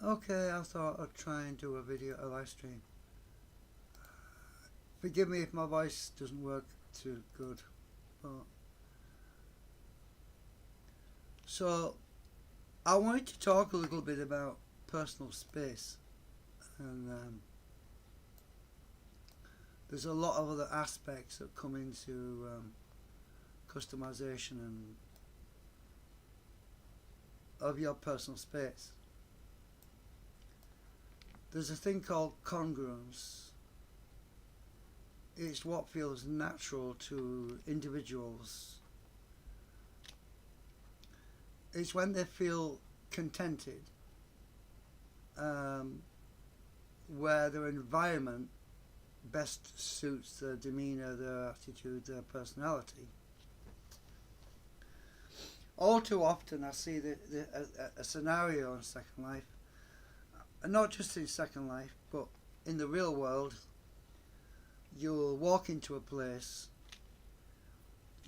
Okay, I thought I'd try and do a live stream. Forgive me if my voice doesn't work too good. But so I wanted to talk a little bit about personal space, and there's a lot of other aspects that come into customization and of your personal space. There's a thing called congruence. It's what feels natural to individuals. It's when they feel contented, where their environment best suits their demeanour, their attitude, their personality. All too often I see a scenario in Second Life, and not just in Second Life, but in the real world. You'll walk into a place,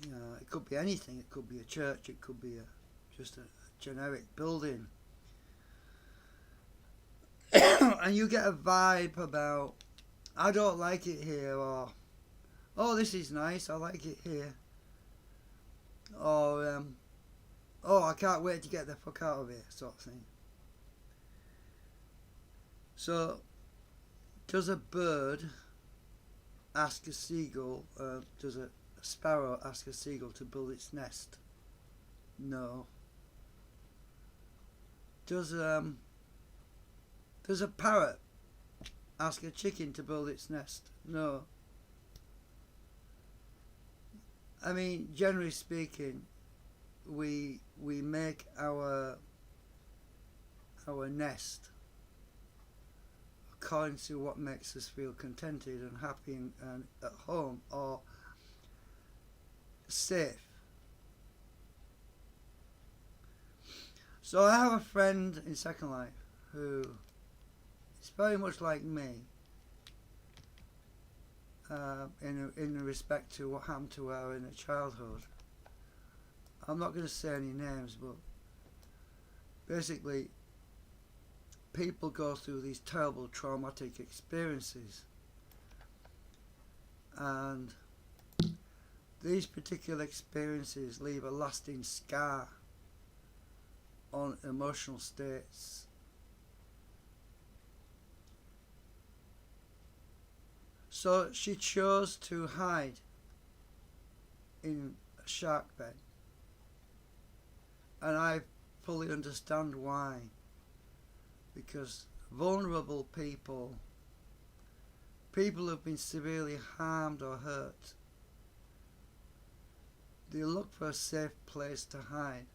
it could be anything, it could be a church, it could be just a generic building, and you get a vibe about, I don't like it here, or, oh, this is nice, I like it here, or, oh, I can't wait to get the fuck out of here, sort of thing. So, does a bird ask a seagull, does a sparrow ask a seagull to build its nest? No. Does a parrot ask a chicken to build its nest? No. I mean, generally speaking, we make our nest according to what makes us feel contented and happy and at home or safe. So I have a friend in Second Life who is very much like me, in respect to what happened to her in her childhood. I'm not going to say any names, but basically people go through these terrible traumatic experiences, and these particular experiences leave a lasting scar on emotional states. So she chose to hide in a shark bed, and I fully understand why. Because vulnerable people who've been severely harmed or hurt, they look for a safe place to hide.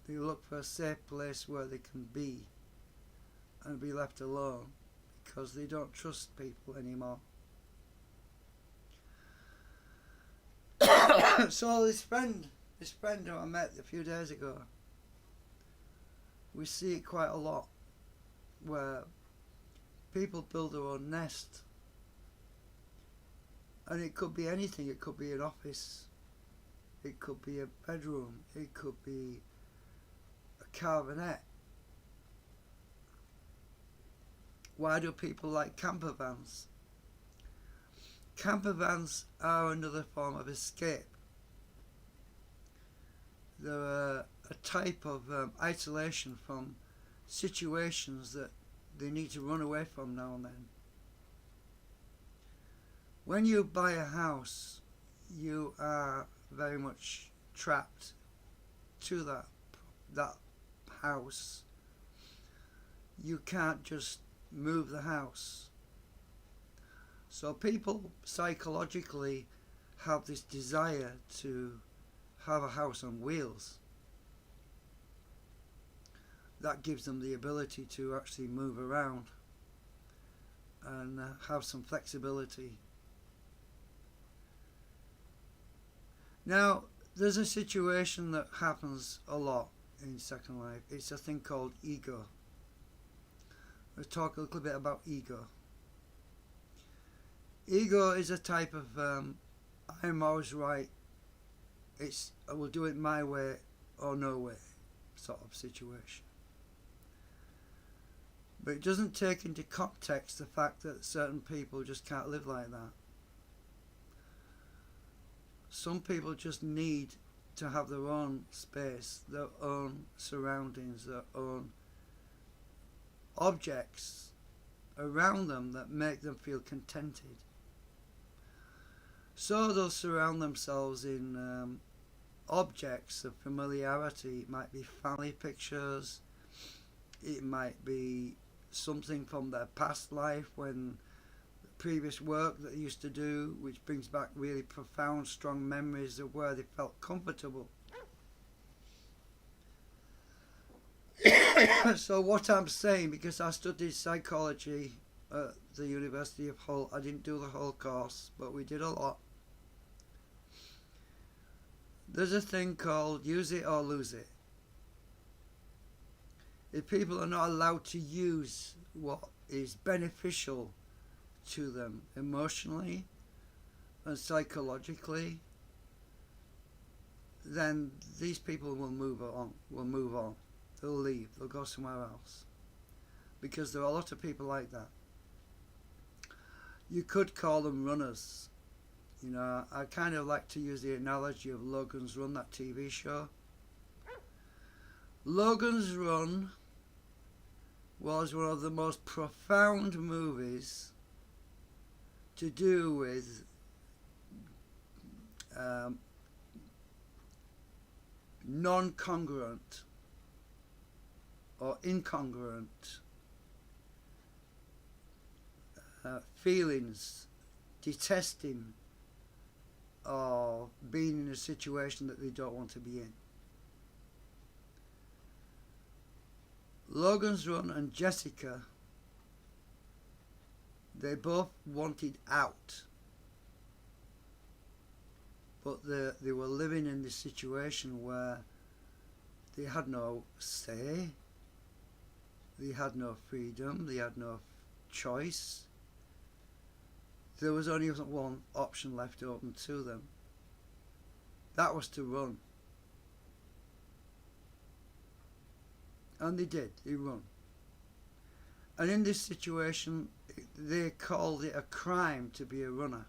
They look for a safe place where they can be and be left alone, because they don't trust people anymore. So this friend who I met a few days ago, we see it quite a lot, where people build their own nest, and it could be anything. It could be an office, it could be a bedroom, it could be a carvanette. Why do people like camper vans? Camper vans are another form of escape. They're a type of isolation from situations that they need to run away from now and then. When you buy a house, you are very much trapped to that house. You can't just move the house. So people psychologically have this desire to have a house on wheels. That gives them the ability to actually move around and have some flexibility. Now, there's a situation that happens a lot in Second Life. It's a thing called ego. Let's talk a little bit about ego. Ego is a type of I'm always right, I will do it my way or no way sort of situation. But it doesn't take into context the fact that certain people just can't live like that. Some people just need to have their own space, their own surroundings, their own objects around them that make them feel contented. So they'll surround themselves in objects of familiarity. It might be family pictures, it might be something from their past life, when previous work that they used to do, which brings back really profound, strong memories of where they felt comfortable. So what I'm saying, because I studied psychology at the University of Hull, I didn't do the whole course, but we did a lot. There's a thing called use it or lose it. If people are not allowed to use what is beneficial to them emotionally and psychologically, then these people will move on. They'll leave, they'll go somewhere else. Because there are a lot of people like that. You could call them runners. You know, I kind of like to use the analogy of Logan's Run, that TV show. Logan's Run was one of the most profound movies to do with non-congruent or incongruent feelings, detesting or being in a situation that they don't want to be in. Logan's Run and Jessica, they both wanted out, but they were living in this situation where they had no say, they had no freedom, they had no choice. There was only one option left open to them. That was to run. And they did, they run. And in this situation, they called it a crime to be a runner.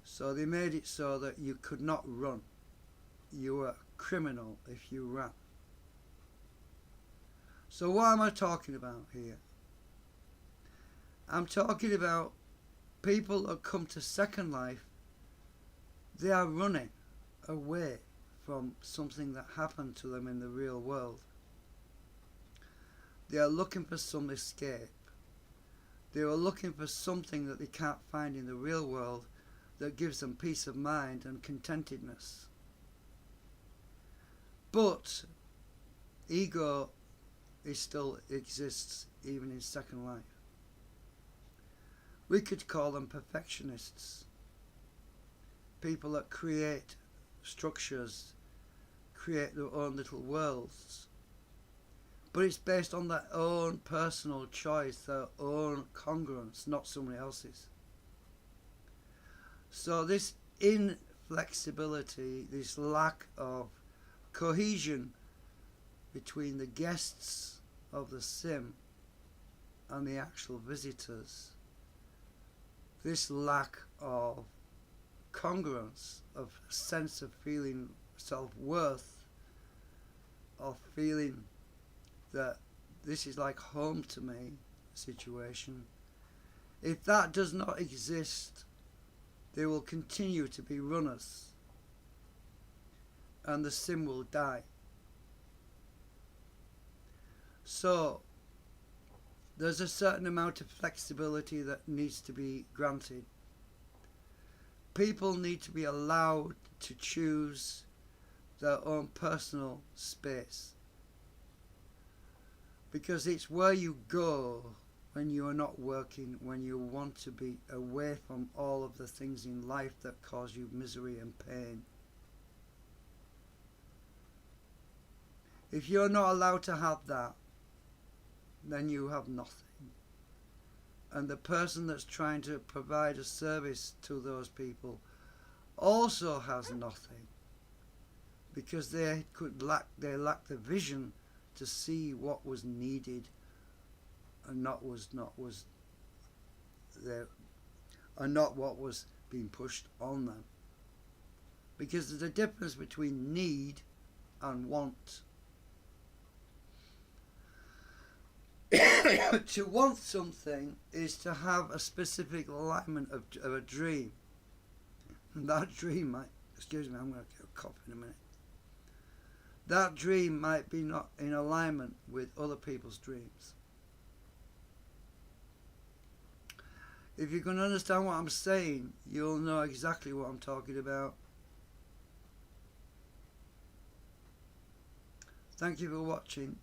So they made it so that you could not run. You were a criminal if you ran. So what am I talking about here? I'm talking about people that come to Second Life. They are running away from something that happened to them in the real world. They are looking for some escape. They are looking for something that they can't find in the real world that gives them peace of mind and contentedness. But ego still exists even in Second Life. We could call them perfectionists. People that create structures, create their own little worlds. But it's based on their own personal choice, their own congruence, not somebody else's. So this inflexibility, this lack of cohesion between the guests of the sim and the actual visitors, this lack of congruence, of sense of feeling self-worth, of feeling that this is like home to me situation, if that does not exist, they will continue to be runners and the sim will die. So there's a certain amount of flexibility that needs to be granted. People need to be allowed to choose their own personal space, because it's where you go when you are not working, when you want to be away from all of the things in life that cause you misery and pain. If you're not allowed to have that, then you have nothing. And the person that's trying to provide a service to those people also has nothing, because they lack the vision to see what was needed and not there, and not what was being pushed on them. Because there's a difference between need and want. To want something is to have a specific alignment of a dream. And that dream might, excuse me, I'm going to get a cough in a minute. That dream might be not in alignment with other people's dreams. If you can understand what I'm saying, you'll know exactly what I'm talking about. Thank you for watching.